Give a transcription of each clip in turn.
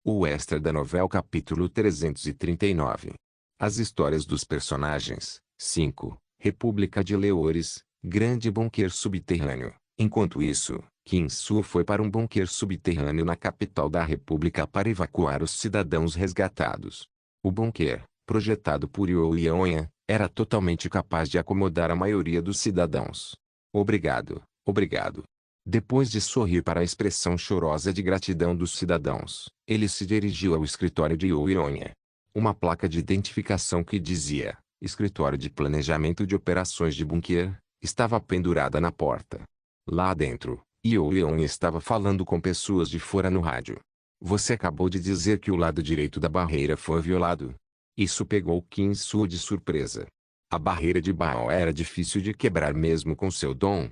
O extra da novela capítulo 339. As histórias dos personagens. 5. República de Leores, grande bunker subterrâneo. Enquanto isso, Kim-Soo foi para um bunker subterrâneo na capital da República para evacuar os cidadãos resgatados. O bunker, projetado por Yoo Yeon, era totalmente capaz de acomodar a maioria dos cidadãos. Obrigado, obrigado. Depois de sorrir para a expressão chorosa de gratidão dos cidadãos, ele se dirigiu ao escritório de Yoo Yeon. Uma placa de identificação que dizia Escritório de Planejamento de Operações de Bunker estava pendurada na porta. Lá dentro, Yoo Yeon estava falando com pessoas de fora no rádio. Você acabou de dizer que o lado direito da barreira foi violado. Isso pegou Kim-Soo de surpresa. A barreira de Bao era difícil de quebrar mesmo com seu dom.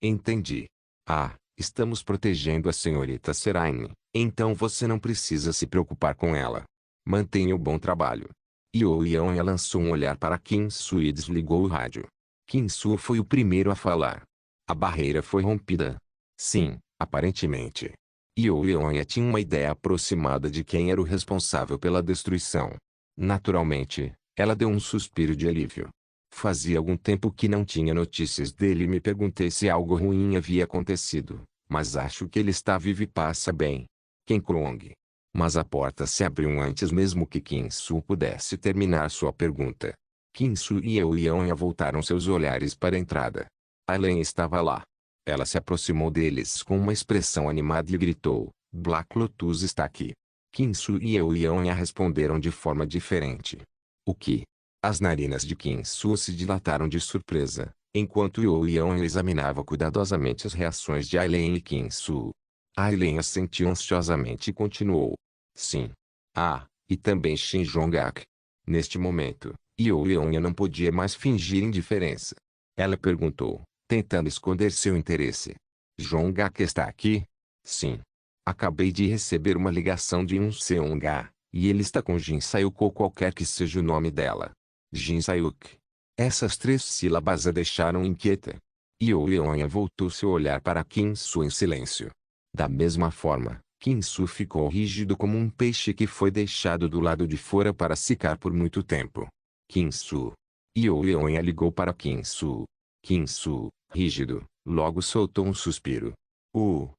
Entendi. Ah, estamos protegendo a senhorita Seraine, então você não precisa se preocupar com ela. Mantenha o bom trabalho. Yoo Yeon lançou um olhar para Kim-Soo e desligou o rádio. Kim-Soo foi o primeiro a falar. A barreira foi rompida. Sim, aparentemente. Yoo Yeon tinha uma ideia aproximada de quem era o responsável pela destruição. Naturalmente, ela deu um suspiro de alívio. Fazia algum tempo que não tinha notícias dele e me perguntei se algo ruim havia acontecido, mas acho que ele está vivo e passa bem. Ken Krong. Mas a porta se abriu antes mesmo que Kim-Soo pudesse terminar sua pergunta. Kim-Soo e Yoo Yeon voltaram seus olhares para a entrada. Aileen estava lá. Ela se aproximou deles com uma expressão animada e gritou, Black Lotus está aqui. Kim-Soo e Yoo Yeon responderam de forma diferente. O que? As narinas de Kim-Soo se dilataram de surpresa, enquanto Yoo Yeon examinava cuidadosamente as reações de Aileen e Kim-Soo. Aileen assentiu ansiosamente e continuou. Sim. Ah, e também Shin Jong-ak. Neste momento, Yoo Yeon não podia mais fingir indiferença. Ela perguntou, tentando esconder seu interesse. Jong-ak está aqui? Sim. Acabei de receber uma ligação de Seung-ga, e ele está com Jin Sayuk ou qualquer que seja o nome dela. Jin Sayuk. Essas 3 sílabas a deixaram inquieta. Yoo Yeon voltou seu olhar para Kim-Soo em silêncio. Da mesma forma, Kim-Soo ficou rígido como um peixe que foi deixado do lado de fora para secar por muito tempo. Kim-Soo. Yoo Yeon ligou para Kim-Soo. Kim-Soo, rígido, logo soltou um suspiro. O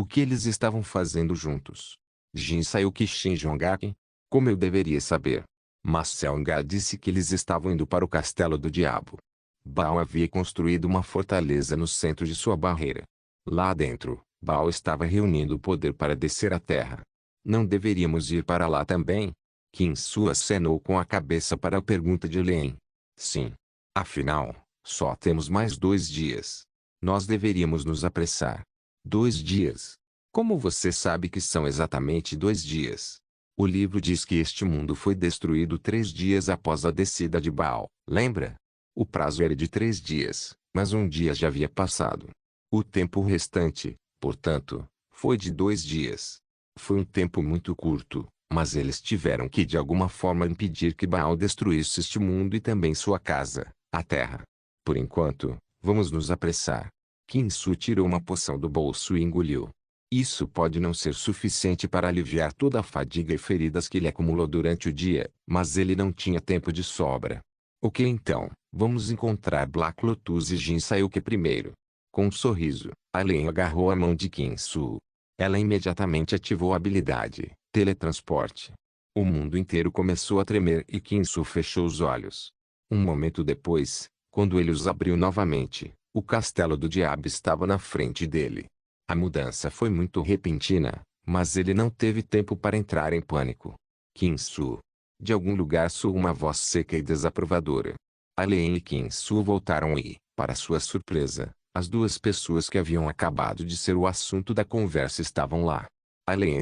que eles estavam fazendo juntos? Jin Sayuk e Shin Jong-ak? Como eu deveria saber? Mas Seung-ga disse que eles estavam indo para o Castelo do Diabo. Bao havia construído uma fortaleza no centro de sua barreira. Lá dentro, Bao estava reunindo o poder para descer à terra. Não deveríamos ir para lá também? Kim-Soo acenou com a cabeça para a pergunta de Len. Sim. Afinal, só temos mais 2 dias. Nós deveríamos nos apressar. 2 dias? Como você sabe que são exatamente 2 dias? O livro diz que este mundo foi destruído 3 dias após a descida de Baal, lembra? O prazo era de 3 dias, mas um dia já havia passado. O tempo restante, portanto, foi de 2 dias. Foi um tempo muito curto, mas eles tiveram que de alguma forma impedir que Baal destruísse este mundo e também sua casa, a Terra. Por enquanto, vamos nos apressar. Kim-Soo tirou uma poção do bolso e engoliu. Isso pode não ser suficiente para aliviar toda a fadiga e feridas que ele acumulou durante o dia, mas ele não tinha tempo de sobra. Ok então, vamos encontrar Black Lotus e Jin Sayuk primeiro. Com um sorriso, Aileen agarrou a mão de Kim-Soo. Ela imediatamente ativou a habilidade, teletransporte. O mundo inteiro começou a tremer e Kim-Soo fechou os olhos. Um momento depois, quando ele os abriu novamente, o Castelo do Diabo estava na frente dele. A mudança foi muito repentina, mas ele não teve tempo para entrar em pânico. Kim-Soo. De algum lugar soou uma voz seca e desaprovadora. Aileen e Kim-Soo voltaram e, para sua surpresa, as 2 pessoas que haviam acabado de ser o assunto da conversa estavam lá. Aileen,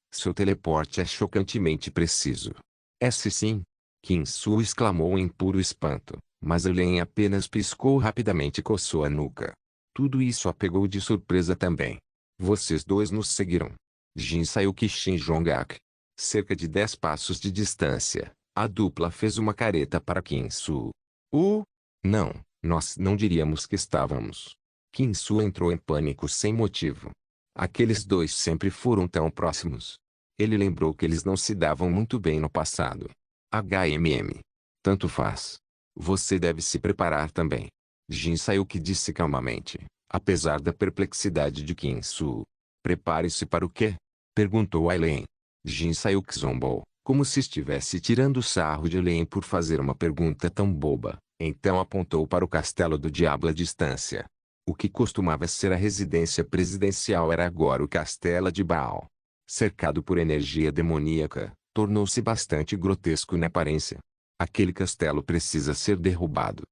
seu teleporte é chocantemente preciso. Sim. Kim-Soo exclamou em puro espanto, mas Aileen apenas piscou rapidamente e coçou a nuca. Tudo isso a pegou de surpresa também. Vocês 2 nos seguiram. Jin Sayuk e Shin Jong-ak. Cerca de 10 passos de distância, a dupla fez uma careta para Kim-Soo. Não, nós não diríamos que estávamos. Kim-Soo entrou em pânico sem motivo. Aqueles 2 sempre foram tão próximos. Ele lembrou que eles não se davam muito bem no passado. HMM. Tanto faz. Você deve se preparar também. Jin Sayuki disse calmamente, apesar da perplexidade de Kim-Soo. Prepare-se para o quê? Perguntou Aileen. Jin Sayuki zombou, como se estivesse tirando sarro de Aileen por fazer uma pergunta tão boba. Então apontou para o castelo do diabo à distância. O que costumava ser a residência presidencial era agora o castelo de Baal. Cercado por energia demoníaca, tornou-se bastante grotesco na aparência. Aquele castelo precisa ser derrubado.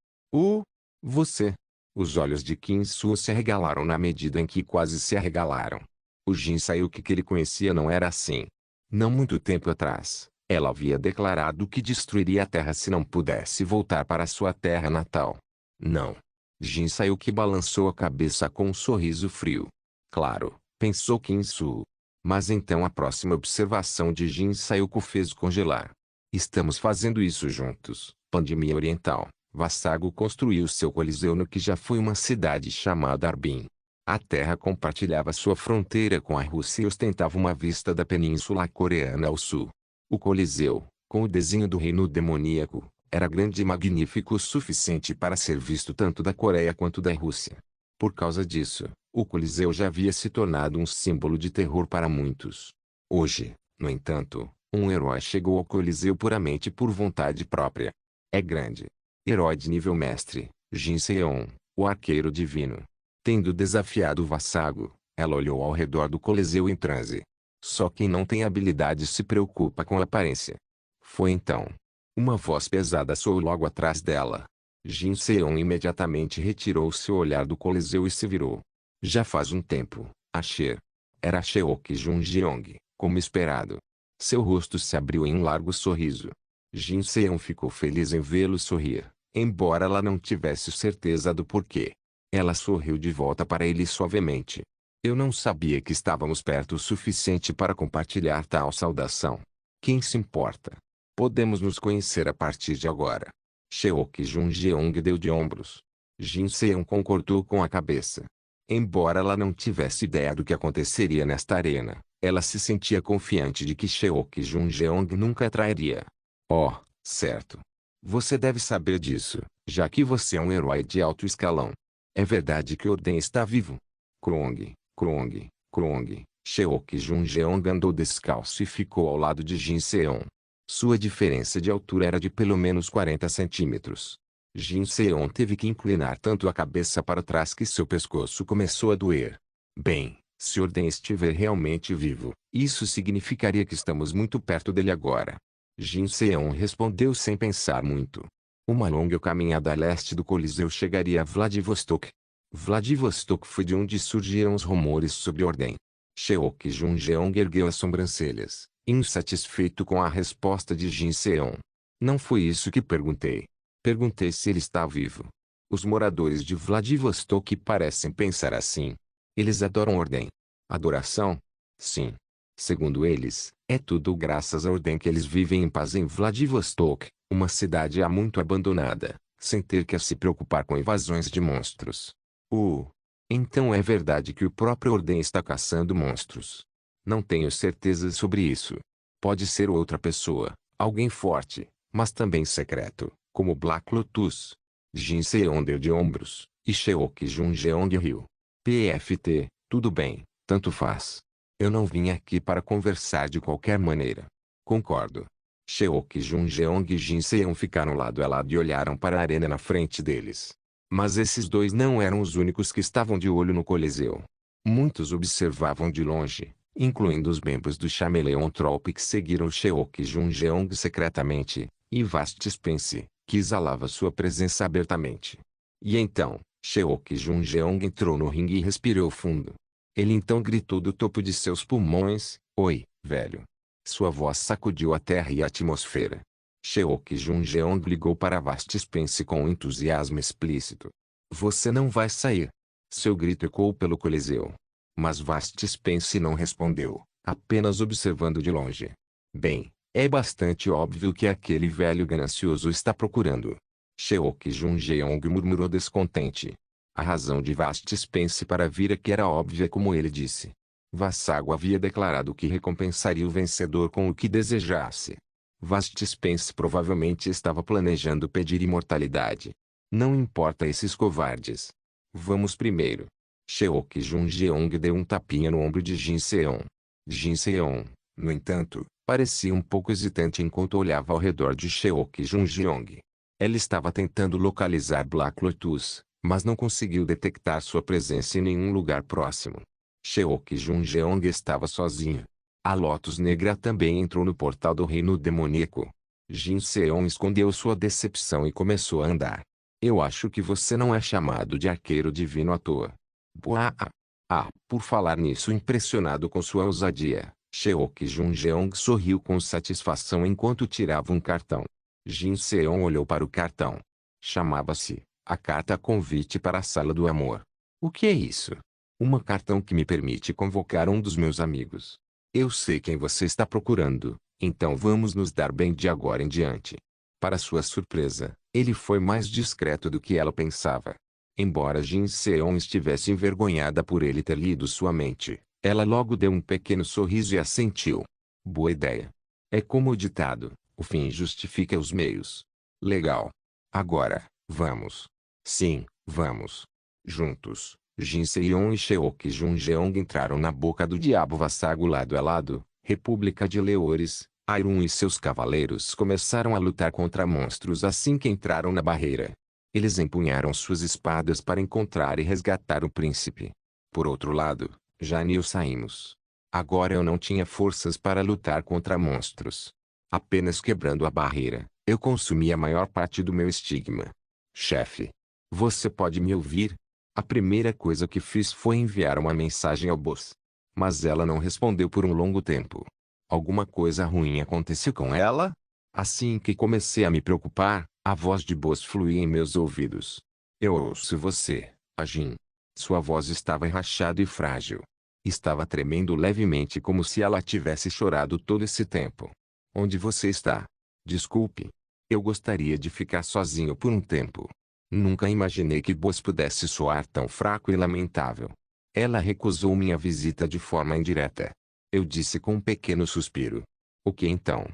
Você. Os olhos de Kim-Soo se arregalaram na medida em que quase se arregalaram. O Jin Sayuki que ele conhecia não era assim. Não muito tempo atrás, ela havia declarado que destruiria a terra se não pudesse voltar para sua terra natal. Não. Jin Sayuki balançou a cabeça com um sorriso frio. Claro, pensou Kim-Soo. Mas então a próxima observação de Jin Sayuki o fez congelar. Estamos fazendo isso juntos. Pandemia Oriental. Vassago construiu seu coliseu no que já foi uma cidade chamada Harbin. A terra compartilhava sua fronteira com a Rússia e ostentava uma vista da Península Coreana ao sul. O coliseu, com o desenho do reino demoníaco, era grande e magnífico o suficiente para ser visto tanto da Coreia quanto da Rússia. Por causa disso, o coliseu já havia se tornado um símbolo de terror para muitos. Hoje, no entanto, um herói chegou ao coliseu puramente por vontade própria. É grande. Herói de nível mestre, Jin Seon, o arqueiro divino. Tendo desafiado o Vassago, ela olhou ao redor do coliseu em transe. Só quem não tem habilidade se preocupa com a aparência. Foi então. Uma voz pesada soou logo atrás dela. Jin Seon imediatamente retirou seu olhar do coliseu e se virou. Já faz um tempo, Asher. Era Cheok Jun-jeong, como esperado. Seu rosto se abriu em um largo sorriso. Jin Seon ficou feliz em vê-lo sorrir, embora ela não tivesse certeza do porquê. Ela sorriu de volta para ele suavemente. Eu não sabia que estávamos perto o suficiente para compartilhar tal saudação. Quem se importa? Podemos nos conhecer a partir de agora. Cheok Jun-jeong deu de ombros. Jin Seon concordou com a cabeça. Embora ela não tivesse ideia do que aconteceria nesta arena, ela se sentia confiante de que Cheok Jun-jeong nunca a trairia. Oh, certo. Você deve saber disso, já que você é um herói de alto escalão. É verdade que Orden está vivo? Krong, Krong. Cheok Jun-jeong andou descalço e ficou ao lado de Jin Seon. Sua diferença de altura era de pelo menos 40 centímetros. Jin Seon teve que inclinar tanto a cabeça para trás que seu pescoço começou a doer. Bem, se Orden estiver realmente vivo, isso significaria que estamos muito perto dele agora. Jin Seon respondeu sem pensar muito. Uma longa caminhada a leste do Coliseu chegaria a Vladivostok. Vladivostok foi de onde surgiram os rumores sobre Orden. Cheok Jun-jeong ergueu as sobrancelhas, insatisfeito com a resposta de Jin Seon. Não foi isso que perguntei. Perguntei se ele está vivo. Os moradores de Vladivostok parecem pensar assim. Eles adoram Orden. Adoração? Sim. Segundo eles, é tudo graças a Orden que eles vivem em paz em Vladivostok, uma cidade há muito abandonada, sem ter que se preocupar com invasões de monstros. Então é verdade que o próprio Orden está caçando monstros. Não tenho certeza sobre isso. Pode ser outra pessoa, alguém forte, mas também secreto, como Black Lotus. Jin Seon deu de ombros, e Cheok Jun-jeong riu. PFT, tudo bem, tanto faz. Eu não vim aqui para conversar de qualquer maneira. Concordo. Cheok Jun-jeong e Jin Seon ficaram lado a lado e olharam para a arena na frente deles. Mas esses dois não eram os únicos que estavam de olho no Coliseu. Muitos observavam de longe, incluindo os membros do Chameleon Troop que seguiram Cheok Jun-jeong secretamente, e Vast Spence, que exalava sua presença abertamente. E então, Cheok Jun-jeong entrou no ringue e respirou fundo. Ele então gritou do topo de seus pulmões, "Oi, velho." Sua voz sacudiu a terra e a atmosfera. Cheok Jun-jeong ligou para Vast Spence com um entusiasmo explícito. "Você não vai sair." Seu grito ecoou pelo Coliseu. Mas Vast Spence não respondeu, apenas observando de longe. "Bem, é bastante óbvio que aquele velho ganancioso está procurando." Cheok Jun-jeong murmurou descontente. A razão de Vast Spence para vir aqui era óbvia como ele disse. Vassago havia declarado que recompensaria o vencedor com o que desejasse. Vast Spence provavelmente estava planejando pedir imortalidade. Não importa esses covardes. Vamos primeiro. Sheok Jun-jeong deu um tapinha no ombro de Jin Seon. Jin Seon, no entanto, parecia um pouco hesitante enquanto olhava ao redor de Sheok Jun-jeong. Ela estava tentando localizar Black Lotus, mas não conseguiu detectar sua presença em nenhum lugar próximo. Sheok Jun-jeong estava sozinha. A Lotus Negra também entrou no portal do reino demoníaco. Jin Seon escondeu sua decepção e começou a andar. Eu acho que você não é chamado de arqueiro divino à toa. Boa. Por falar nisso, impressionado com sua ousadia, Sheok Jun-jeong sorriu com satisfação enquanto tirava um cartão. Jin Seon olhou para o cartão. Chamava-se A Carta Convite para a Sala do Amor. O que é isso? Uma cartão que me permite convocar um dos meus amigos. Eu sei quem você está procurando, então vamos nos dar bem de agora em diante. Para sua surpresa, ele foi mais discreto do que ela pensava. Embora Jin Seon estivesse envergonhada por ele ter lido sua mente, ela logo deu um pequeno sorriso e assentiu. Boa ideia. É como o ditado, o fim justifica os meios. Legal. Agora, vamos. Sim, vamos. Juntos, Jin Seon e Sheok Jun-jeong entraram na boca do diabo Vassago lado a lado. República de Leores, Irun e seus cavaleiros começaram a lutar contra monstros assim que entraram na barreira. Eles empunharam suas espadas para encontrar e resgatar o príncipe. Por outro lado, Jane e eu saímos. Agora eu não tinha forças para lutar contra monstros. Apenas quebrando a barreira, eu consumi a maior parte do meu estigma. Chefe, você pode me ouvir? A primeira coisa que fiz foi enviar uma mensagem ao boss. Mas ela não respondeu por um longo tempo. Alguma coisa ruim aconteceu com ela? Assim que comecei a me preocupar, a voz de Boss fluía em meus ouvidos. Eu ouço você, Jin. Sua voz estava enrachada e frágil. Estava tremendo levemente como se ela tivesse chorado todo esse tempo. Onde você está? Desculpe. Eu gostaria de ficar sozinho por um tempo. Nunca imaginei que Boss pudesse soar tão fraco e lamentável. Ela recusou minha visita de forma indireta. Eu disse com um pequeno suspiro. O que então?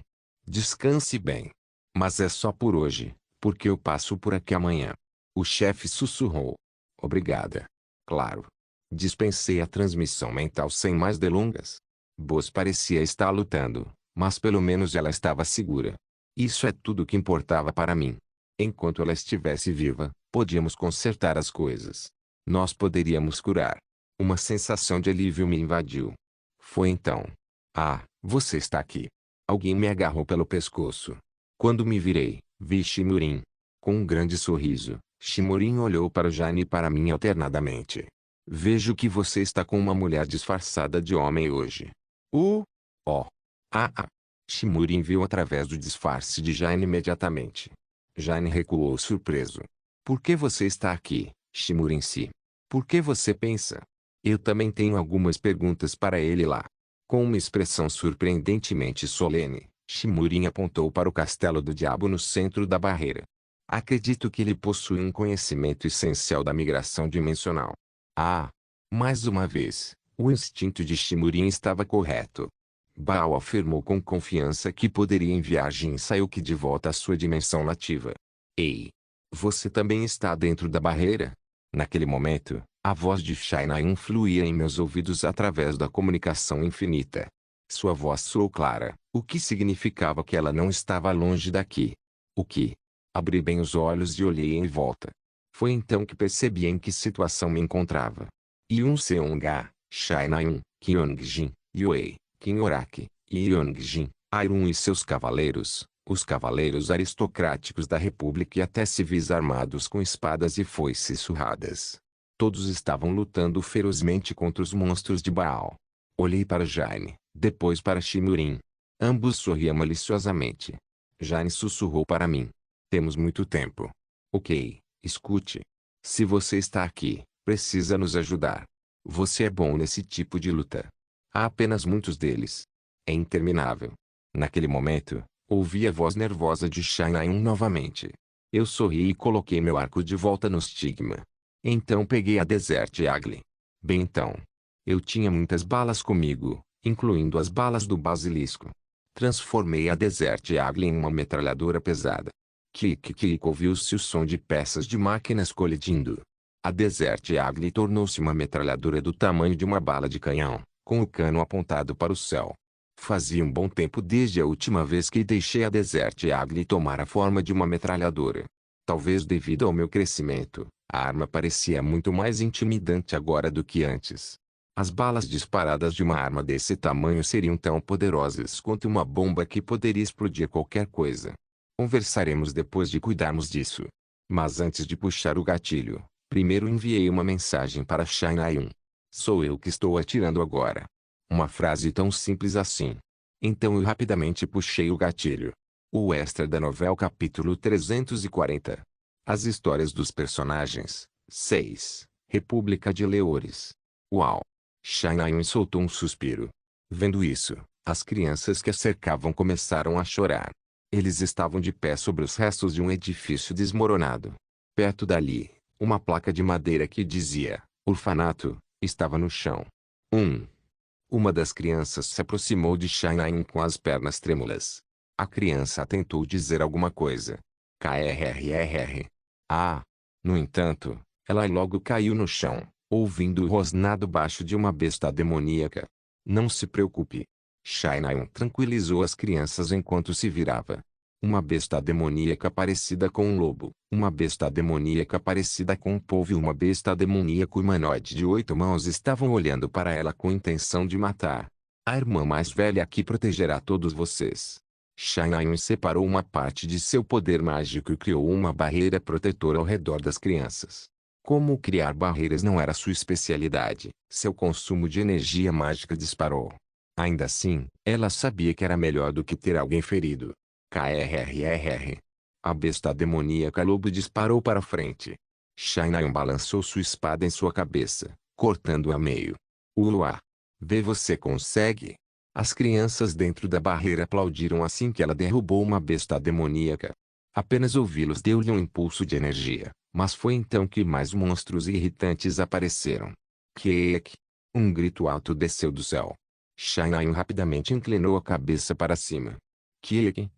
Descanse bem. Mas é só por hoje, porque eu passo por aqui amanhã. O chefe sussurrou. Obrigada. Claro. Dispensei a transmissão mental sem mais delongas. Boss parecia estar lutando, mas pelo menos ela estava segura. Isso é tudo que importava para mim. Enquanto ela estivesse viva, podíamos consertar as coisas. Nós poderíamos curar. Uma sensação de alívio me invadiu. Foi então. Você está aqui. Alguém me agarrou pelo pescoço. Quando me virei, vi Shimurin. Com um grande sorriso, Shimurin olhou para Jane e para mim alternadamente. Vejo que você está com uma mulher disfarçada de homem hoje. Oh. Shimurin viu através do disfarce de Jane imediatamente. Jane recuou surpreso. Por que você está aqui, Shimurin? Por que você pensa? Eu também tenho algumas perguntas para ele lá. Com uma expressão surpreendentemente solene, Shimurin apontou para o castelo do diabo no centro da barreira. Acredito que ele possui um conhecimento essencial da migração dimensional. Mais uma vez, o instinto de Shimurin estava correto. Baal afirmou com confiança que poderia enviar Jin Sayuki de volta à sua dimensão nativa. Ei! Você também está dentro da barreira? Naquele momento, a voz de Shai Nayun fluía em meus ouvidos através da comunicação infinita. Sua voz soou clara, o que significava que ela não estava longe daqui. O que? Abri bem os olhos e olhei em volta. Foi então que percebi em que situação me encontrava. Yun Seong-ga, Shai Nayun, Kyung-jin, Yue, Kim Oraki, Yeongjin, Irun e seus cavaleiros, os cavaleiros aristocráticos da República e até civis armados com espadas e foices surradas. Todos estavam lutando ferozmente contra os monstros de Baal. Olhei para Jane, depois para Shimurin. Ambos sorriam maliciosamente. Jane sussurrou para mim. Temos muito tempo. Ok, escute. Se você está aqui, precisa nos ajudar. Você é bom nesse tipo de luta. Há apenas muitos deles. É interminável. Naquele momento, ouvi a voz nervosa de Shai Nayun novamente. Eu sorri e coloquei meu arco de volta no estigma. Então peguei a Desert Eagle. Bem então. Eu tinha muitas balas comigo, incluindo as balas do basilisco. Transformei a Desert Eagle em uma metralhadora pesada. Kik ouviu-se o som de peças de máquinas colidindo. A Desert Eagle tornou-se uma metralhadora do tamanho de uma bala de canhão, com o cano apontado para o céu. Fazia um bom tempo desde a última vez que deixei a Desert Eagle tomar a forma de uma metralhadora. Talvez devido ao meu crescimento, a arma parecia muito mais intimidante agora do que antes. As balas disparadas de uma arma desse tamanho seriam tão poderosas quanto uma bomba que poderia explodir qualquer coisa. Conversaremos depois de cuidarmos disso. Mas antes de puxar o gatilho, primeiro enviei uma mensagem para Shinai-un. Sou eu que estou atirando agora. Uma frase tão simples assim. Então eu rapidamente puxei o gatilho. O extra da novela capítulo 340. As histórias dos personagens. 6. República de Leores. Uau! Shinai-un soltou um suspiro. Vendo isso, as crianças que a cercavam começaram a chorar. Eles estavam de pé sobre os restos de um edifício desmoronado. Perto dali, uma placa de madeira que dizia, orfanato, estava no chão. Uma das crianças se aproximou de Shinai-un com as pernas trêmulas. A criança tentou dizer alguma coisa. Krrr. No entanto, ela logo caiu no chão, ouvindo o rosnado baixo de uma besta demoníaca. Não se preocupe. Shinai-un tranquilizou as crianças enquanto se virava. Uma besta demoníaca parecida com um lobo, uma besta demoníaca parecida com um polvo e uma besta demoníaco humanoide de 8 mãos estavam olhando para ela com intenção de matar. A irmã mais velha aqui protegerá todos vocês. Shinai-un separou uma parte de seu poder mágico e criou uma barreira protetora ao redor das crianças. Como criar barreiras não era sua especialidade, seu consumo de energia mágica disparou. Ainda assim, ela sabia que era melhor do que ter alguém ferido. Krrr. A besta demoníaca lobo disparou para frente. Shinai-un balançou sua espada em sua cabeça, cortando-a a meio. Uluá! Vê você consegue! As crianças dentro da barreira aplaudiram assim que ela derrubou uma besta demoníaca. Apenas ouvi-los deu-lhe um impulso de energia, mas foi então que mais monstros irritantes apareceram. Kiek! Um grito alto desceu do céu. Shinai-un rapidamente inclinou a cabeça para cima. Kiek!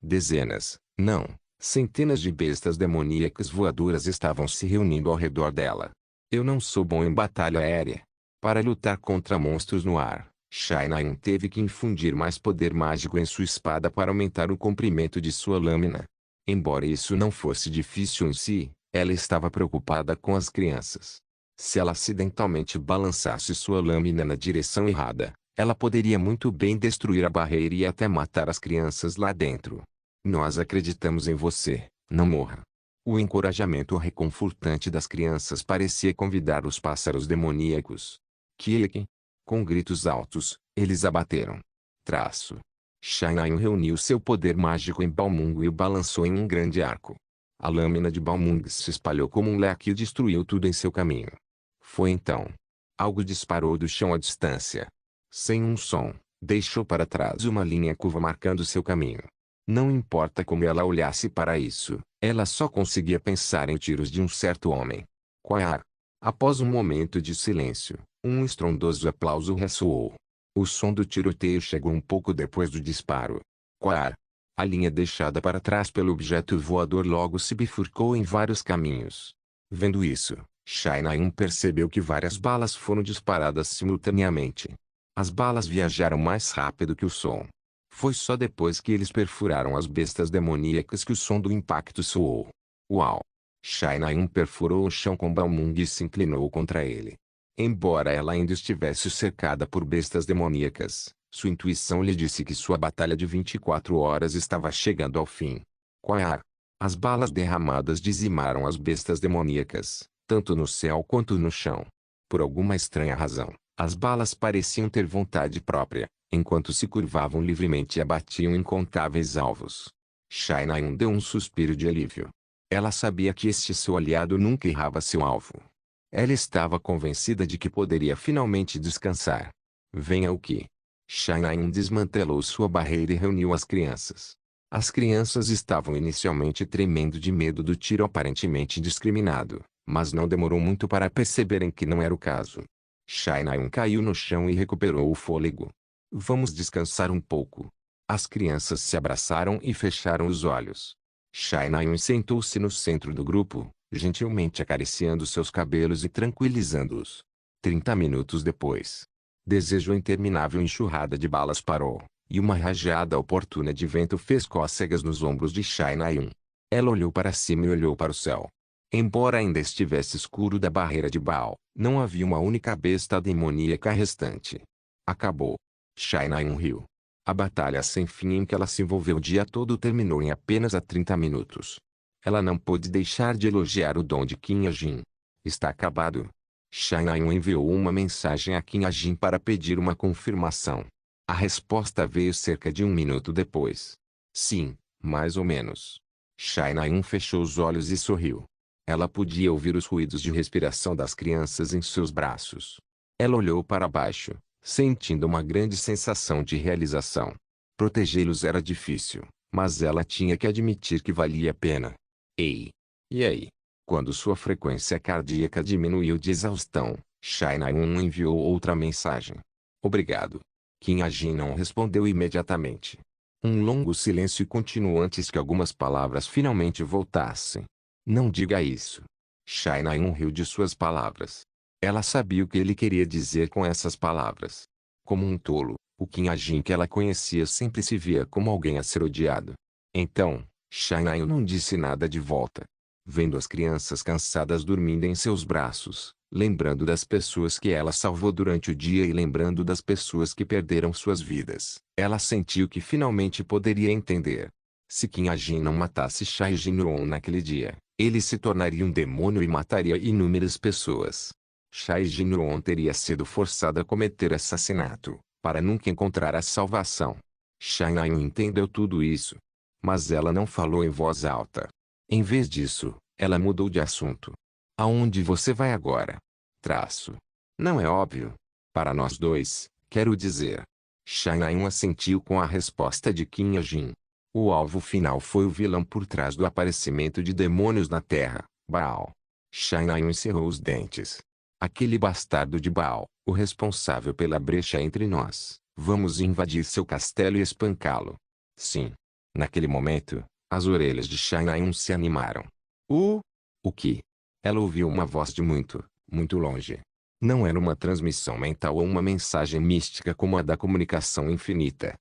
Dezenas, não, centenas de bestas demoníacas voadoras estavam se reunindo ao redor dela. Eu não sou bom em batalha aérea. Para lutar contra monstros no ar, Shinai-un teve que infundir mais poder mágico em sua espada para aumentar o comprimento de sua lâmina. Embora isso não fosse difícil em si, ela estava preocupada com as crianças. Se ela acidentalmente balançasse sua lâmina na direção errada, ela poderia muito bem destruir a barreira e até matar as crianças lá dentro. Nós acreditamos em você, não morra. O encorajamento reconfortante das crianças parecia convidar os pássaros demoníacos. Kiek! Com gritos altos, eles abateram. Shinai-un reuniu seu poder mágico em Balmung e o balançou em um grande arco. A lâmina de Balmung se espalhou como um leque e destruiu tudo em seu caminho. Foi então. Algo disparou do chão à distância. Sem um som, deixou para trás uma linha curva marcando seu caminho. Não importa como ela olhasse para isso, ela só conseguia pensar em tiros de um certo homem. Quar! Após um momento de silêncio, um estrondoso aplauso ressoou. O som do tiroteio chegou um pouco depois do disparo. Quar! A linha deixada para trás pelo objeto voador logo se bifurcou em vários caminhos. Vendo isso, Shinai-un percebeu que várias balas foram disparadas simultaneamente. As balas viajaram mais rápido que o som. Foi só depois que eles perfuraram as bestas demoníacas que o som do impacto soou. Uau! Shinai-un perfurou o chão com Balmung e se inclinou contra ele. Embora ela ainda estivesse cercada por bestas demoníacas, sua intuição lhe disse que sua batalha de 24 horas estava chegando ao fim. Quar! As balas derramadas dizimaram as bestas demoníacas, tanto no céu quanto no chão. Por alguma estranha razão, as balas pareciam ter vontade própria, enquanto se curvavam livremente e abatiam incontáveis alvos. Shinai-un deu um suspiro de alívio. Ela sabia que este seu aliado nunca errava seu alvo. Ela estava convencida de que poderia finalmente descansar. Venha o que. Shinai-un desmantelou sua barreira e reuniu as crianças. As crianças estavam inicialmente tremendo de medo do tiro aparentemente indiscriminado, mas não demorou muito para perceberem que não era o caso. Shai Naeun caiu no chão e recuperou o fôlego. Vamos descansar um pouco. As crianças se abraçaram e fecharam os olhos. Shai Naeun sentou-se no centro do grupo, gentilmente acariciando seus cabelos e tranquilizando-os. 30 minutos depois. Desejo interminável enxurrada de balas parou, e uma rajada oportuna de vento fez cócegas nos ombros de Shai Naeun. Ela olhou para cima e olhou para o céu. Embora ainda estivesse escuro da barreira de Baal, não havia uma única besta demoníaca restante. Acabou. Shai Naeun riu. A batalha sem fim em que ela se envolveu o dia todo terminou em apenas 30 minutos. Ela não pôde deixar de elogiar o dom de Qin Ajin. Está acabado. Shai Naeun enviou uma mensagem a Qin Ajin para pedir uma confirmação. A resposta veio cerca de 1 minuto depois. Sim, mais ou menos. Shai Naeun fechou os olhos e sorriu. Ela podia ouvir os ruídos de respiração das crianças em seus braços. Ela olhou para baixo, sentindo uma grande sensação de realização. Protegê-los era difícil, mas ela tinha que admitir que valia a pena. Ei! E aí? Quando sua frequência cardíaca diminuiu de exaustão, Shai Naeun enviou outra mensagem. Obrigado. Qin Ajin não respondeu imediatamente. Um longo silêncio continuou antes que algumas palavras finalmente voltassem. Não diga isso. Shai Naeun riu de suas palavras. Ela sabia o que ele queria dizer com essas palavras. Como um tolo, o Qin Ajin que ela conhecia sempre se via como alguém a ser odiado. Então, Shai Naeun não disse nada de volta. Vendo as crianças cansadas dormindo em seus braços, lembrando das pessoas que ela salvou durante o dia e lembrando das pessoas que perderam suas vidas, ela sentiu que finalmente poderia entender. Se Qin Ajin não matasse Shai Jinron naquele dia, ele se tornaria um demônio e mataria inúmeras pessoas. Shai Jinron teria sido forçada a cometer assassinato, para nunca encontrar a salvação. Shai Naeun entendeu tudo isso. Mas ela não falou em voz alta. Em vez disso, ela mudou de assunto. Aonde você vai agora? Traço. Não é óbvio? Para nós dois, quero dizer. Shai Naeun assentiu com a resposta de Qin Ajin. O alvo final foi o vilão por trás do aparecimento de demônios na Terra, Baal. Shai Naeun encerrou os dentes. Aquele bastardo de Baal, o responsável pela brecha entre nós. Vamos invadir seu castelo e espancá-lo. Sim. Naquele momento, as orelhas de Shai Naeun se animaram. O que? Ela ouviu uma voz de muito, muito longe. Não era uma transmissão mental ou uma mensagem mística como a da comunicação infinita.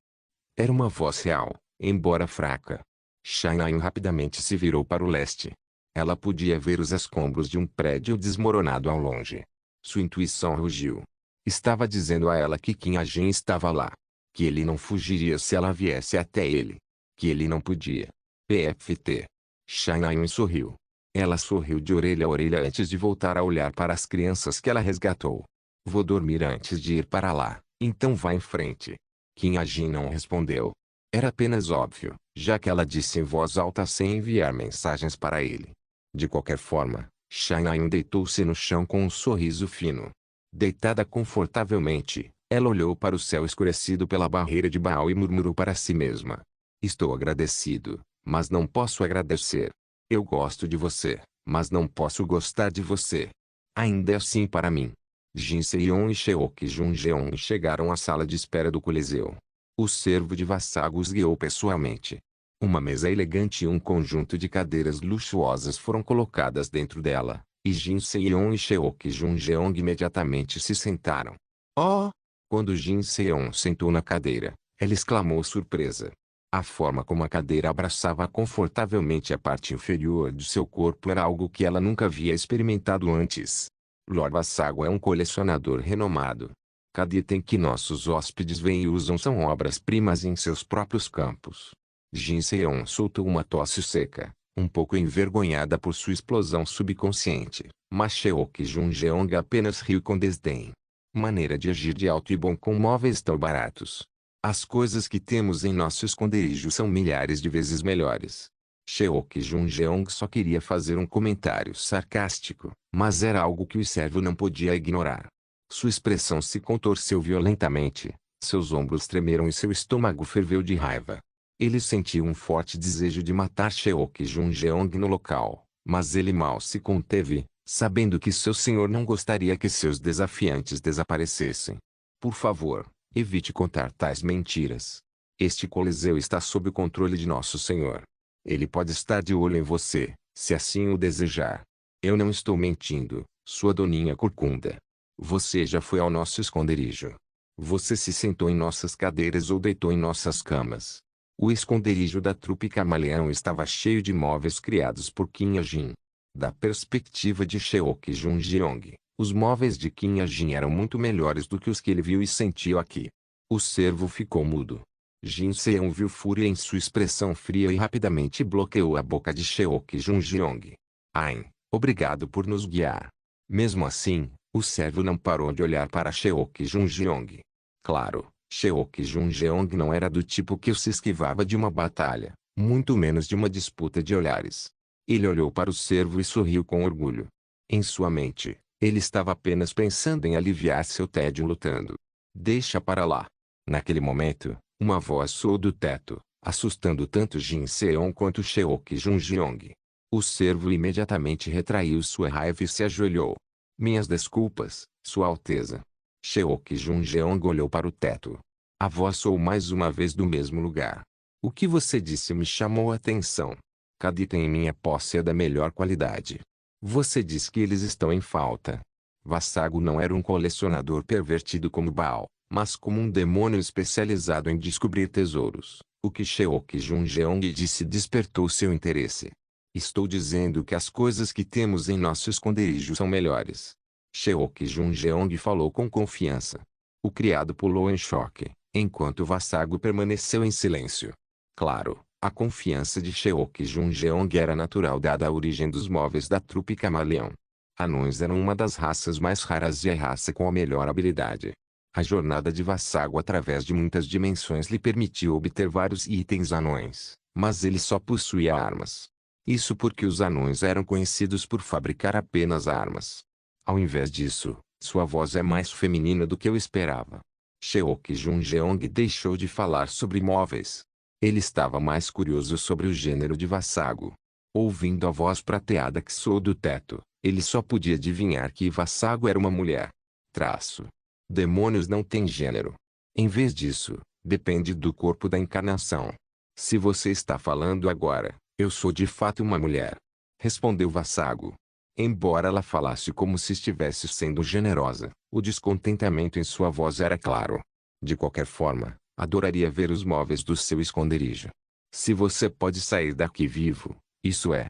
Era uma voz real, embora fraca. Shai Naeun rapidamente se virou para o leste. Ela podia ver os escombros de um prédio desmoronado ao longe. Sua intuição rugiu. Estava dizendo a ela que Qin Ajin estava lá. Que ele não fugiria se ela viesse até ele. Que ele não podia. PFT. Shai Naeun sorriu. Ela sorriu de orelha a orelha antes de voltar a olhar para as crianças que ela resgatou. Vou dormir antes de ir para lá, então vá em frente. Qin Ajin não respondeu. Era apenas óbvio, já que ela disse em voz alta sem enviar mensagens para ele. De qualquer forma, Shai Naeun deitou-se no chão com um sorriso fino. Deitada confortavelmente, ela olhou para o céu escurecido pela barreira de Baal e murmurou para si mesma. Estou agradecido, mas não posso agradecer. Eu gosto de você, mas não posso gostar de você. Ainda é assim para mim. Jin Seon e Sheok Jun-jeon chegaram à sala de espera do Coliseu. O servo de Vassago os guiou pessoalmente. Uma mesa elegante e um conjunto de cadeiras luxuosas foram colocadas dentro dela, e Jin Seon e Sheok Jun-jeon imediatamente se sentaram. Oh! Quando Jin Seon sentou na cadeira, ela exclamou surpresa. A forma como a cadeira abraçava confortavelmente a parte inferior de seu corpo era algo que ela nunca havia experimentado antes. Lord Vassago é um colecionador renomado. Cada item que nossos hóspedes veem e usam são obras-primas em seus próprios campos. Jin Seon soltou uma tosse seca, um pouco envergonhada por sua explosão subconsciente, mas Sheok Jun-jeong apenas riu com desdém. Maneira de agir de alto e bom com móveis tão baratos. As coisas que temos em nosso esconderijo são milhares de vezes melhores. Sheok Jun-jeong só queria fazer um comentário sarcástico, mas era algo que o servo não podia ignorar. Sua expressão se contorceu violentamente, seus ombros tremeram e seu estômago ferveu de raiva. Ele sentiu um forte desejo de matar Sheok Jun-jeong no local, mas ele mal se conteve, sabendo que seu senhor não gostaria que seus desafiantes desaparecessem. Por favor, evite contar tais mentiras. Este Coliseu está sob o controle de nosso Senhor. Ele pode estar de olho em você, se assim o desejar. Eu não estou mentindo, sua doninha corcunda. Você já foi ao nosso esconderijo. Você se sentou em nossas cadeiras ou deitou em nossas camas. O esconderijo da trupe camaleão estava cheio de móveis criados por Qin Jin. Da perspectiva de Sheok Junjeong, os móveis de Qin Jin eram muito melhores do que os que ele viu e sentiu aqui. O servo ficou mudo. Jin Seon viu fúria em sua expressão fria e rapidamente bloqueou a boca de Sheok Junjeong. Ain, obrigado por nos guiar. Mesmo assim, o servo não parou de olhar para Sheok Junjeong. Claro, Sheok Junjeong não era do tipo que se esquivava de uma batalha, muito menos de uma disputa de olhares. Ele olhou para o servo e sorriu com orgulho. Em sua mente, ele estava apenas pensando em aliviar seu tédio lutando. Deixa para lá. Naquele momento, uma voz soou do teto, assustando tanto Jin Seon quanto Sheok Junjeong. O servo imediatamente retraiu sua raiva e se ajoelhou. Minhas desculpas, Sua Alteza. Sheok Junjeong olhou para o teto. A voz soou mais uma vez do mesmo lugar. O que você disse me chamou a atenção. Cada item em minha posse é da melhor qualidade. Você diz que eles estão em falta. Vassago não era um colecionador pervertido como Baal, mas como um demônio especializado em descobrir tesouros. O que Sheok Junjeong disse despertou seu interesse. Estou dizendo que as coisas que temos em nosso esconderijo são melhores. Sheok Junjeong falou com confiança. O criado pulou em choque, enquanto Vassago permaneceu em silêncio. Claro, a confiança de Sheok Junjeong era natural dada a origem dos móveis da trupe camaleão. Anões eram uma das raças mais raras e a raça com a melhor habilidade. A jornada de Vassago através de muitas dimensões lhe permitiu obter vários itens anões, mas ele só possuía armas. Isso porque os anões eram conhecidos por fabricar apenas armas. Ao invés disso, sua voz é mais feminina do que eu esperava. Sheok Junjeong deixou de falar sobre móveis. Ele estava mais curioso sobre o gênero de Vassago. Ouvindo a voz prateada que soou do teto, ele só podia adivinhar que Vassago era uma mulher. Traço. Demônios não têm gênero. Em vez disso, depende do corpo da encarnação. Se você está falando agora, eu sou de fato uma mulher. Respondeu Vassago. Embora ela falasse como se estivesse sendo generosa, o descontentamento em sua voz era claro. De qualquer forma, adoraria ver os móveis do seu esconderijo. Se você pode sair daqui vivo, isso é.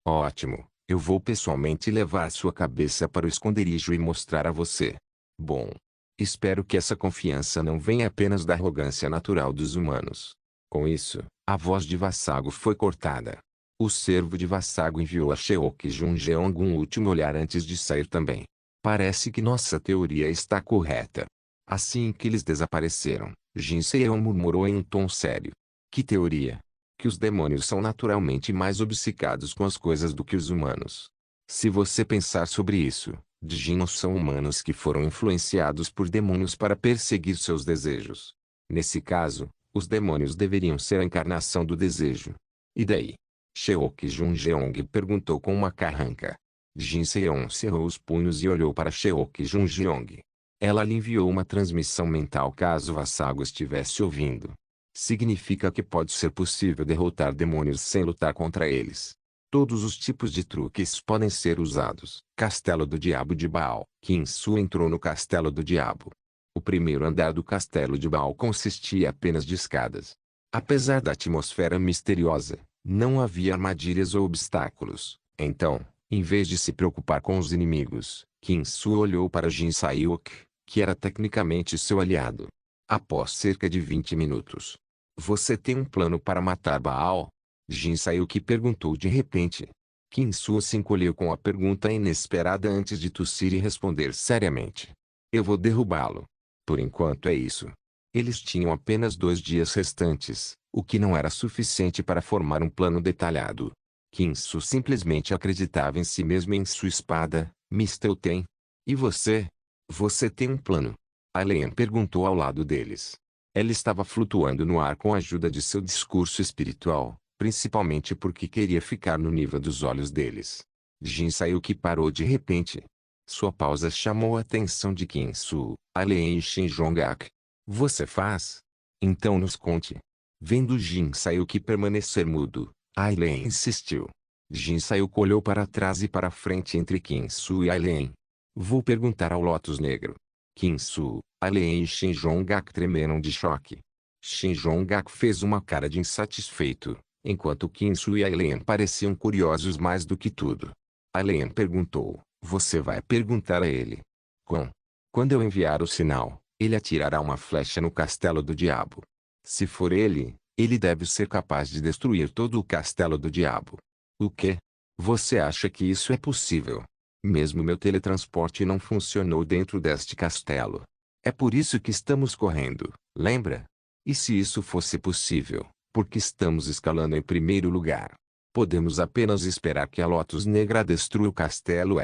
Ótimo, eu vou pessoalmente levar sua cabeça para o esconderijo e mostrar a você. Bom. Espero que essa confiança não venha apenas da arrogância natural dos humanos. Com isso, a voz de Vassago foi cortada. O servo de Vassago enviou a Sheok Junjeong um último olhar antes de sair também. Parece que nossa teoria está correta. Assim que eles desapareceram, Jin Seon murmurou em um tom sério. Que teoria? Que os demônios são naturalmente mais obcecados com as coisas do que os humanos. Se você pensar sobre isso, Djinns são humanos que foram influenciados por demônios para perseguir seus desejos. Nesse caso, os demônios deveriam ser a encarnação do desejo. E daí? Sheok Junjeong perguntou com uma carranca. Jin Seon cerrou os punhos e olhou para Sheok Junjeong. Ela lhe enviou uma transmissão mental caso Vassago estivesse ouvindo. Significa que pode ser possível derrotar demônios sem lutar contra eles. Todos os tipos de truques podem ser usados. Castelo do Diabo de Baal. Qin Su entrou no Castelo do Diabo. O primeiro andar do Castelo de Baal consistia apenas de escadas. Apesar da atmosfera misteriosa, não havia armadilhas ou obstáculos. Então, em vez de se preocupar com os inimigos, Qin Su olhou para Jin Sayuk, que era tecnicamente seu aliado. Após cerca de 20 minutos. Você tem um plano para matar Baal? Jin Sayuk perguntou de repente. Qin Su se encolheu com a pergunta inesperada antes de tossir e responder seriamente. Eu vou derrubá-lo. Por enquanto é isso. Eles tinham apenas 2 dias restantes, o que não era suficiente para formar um plano detalhado. Qin Su simplesmente acreditava em si mesmo e em sua espada, Mr. Ten. E você? Você tem um plano? Alien perguntou ao lado deles. Ela estava flutuando no ar com a ajuda de seu discurso espiritual, principalmente porque queria ficar no nível dos olhos deles. Jin Sayuki parou de repente. Sua pausa chamou a atenção de Kim-Soo, Aileen e Shin Jong-ak. Você faz? Então nos conte. Vendo Jin Sayuki permanecer mudo, Aileen insistiu. Jin Sayuki olhou para trás e para frente entre Kim-Soo e Aileen. Vou perguntar ao Lotus Negro. Kim-Soo, Aileen e Shin Jong-ak tremeram de choque. Shin Jong-ak fez uma cara de insatisfeito, enquanto Kim-Soo e Aileen pareciam curiosos mais do que tudo. Aileen perguntou, você vai perguntar a ele? Quando eu enviar o sinal, ele atirará uma flecha no castelo do diabo. Se for ele, ele deve ser capaz de destruir todo o castelo do diabo. O quê? Você acha que isso é possível? Mesmo meu teletransporte não funcionou dentro deste castelo. É por isso que estamos correndo, lembra? E se isso fosse possível, por que estamos escalando em primeiro lugar? Podemos apenas esperar que a Lotus Negra destrua o castelo.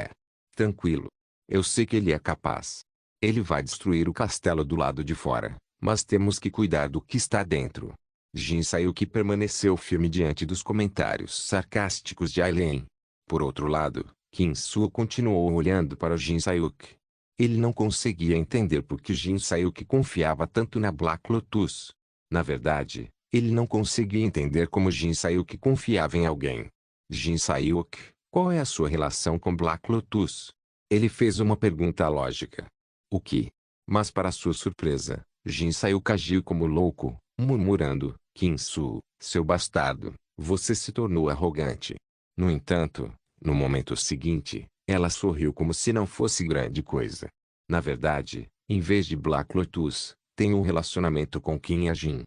Tranquilo. Eu sei que ele é capaz. Ele vai destruir o castelo do lado de fora, mas temos que cuidar do que está dentro. Jin Sayuki permaneceu firme diante dos comentários sarcásticos de Aileen. Por outro lado, Kim-Soo continuou olhando para Jin Sayuki. Ele não conseguia entender por que Jin Sayuki confiava tanto na Black Lotus. Na verdade, ele não conseguia entender como Jin Sayuki confiava em alguém. Jin Sayuki, qual é a sua relação com Black Lotus? Ele fez uma pergunta lógica. O que? Mas para sua surpresa, Jin Sayuki agiu como louco, murmurando, Kim-Soo, seu bastardo, você se tornou arrogante. No entanto, no momento seguinte, ela sorriu como se não fosse grande coisa. Na verdade, em vez de Black Lotus, tenho um relacionamento com Kim e Jin.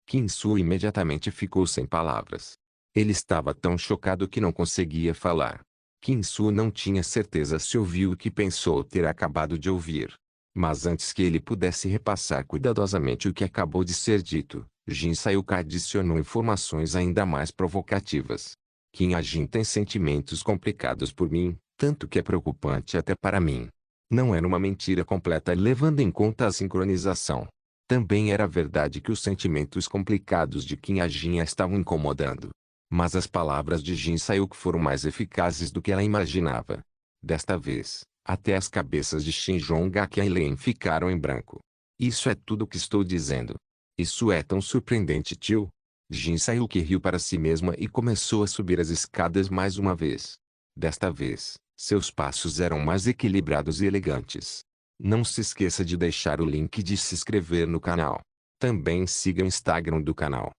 Kim-Soo imediatamente ficou sem palavras. Ele estava tão chocado que não conseguia falar. Kim-Soo não tinha certeza se ouviu o que pensou ter acabado de ouvir. Mas antes que ele pudesse repassar cuidadosamente o que acabou de ser dito, Jin Sayuki adicionou informações ainda mais provocativas. Kim e Jin têm sentimentos complicados por mim, tanto que é preocupante até para mim. Não era uma mentira completa levando em conta a sincronização. Também era verdade que os sentimentos complicados de Kim e Jin a estavam incomodando. Mas as palavras de Jin Sayuki foram mais eficazes do que ela imaginava. Desta vez, até as cabeças de Shin Jong-ak e Aileen ficaram em branco. Isso é tudo o que estou dizendo. Isso é tão surpreendente, tio. Jin Sayuki riu para si mesma e começou a subir as escadas mais uma vez. Desta vez, seus passos eram mais equilibrados e elegantes. Não se esqueça de deixar o link de se inscrever no canal. Também siga o Instagram do canal.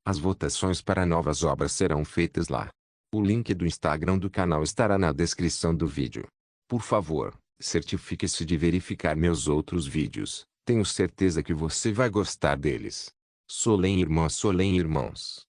As votações para novas obras serão feitas lá. O link do Instagram do canal estará na descrição do vídeo. Por favor, certifique-se de verificar meus outros vídeos. Tenho certeza que você vai gostar deles. Solem irmãs, Solem irmãos.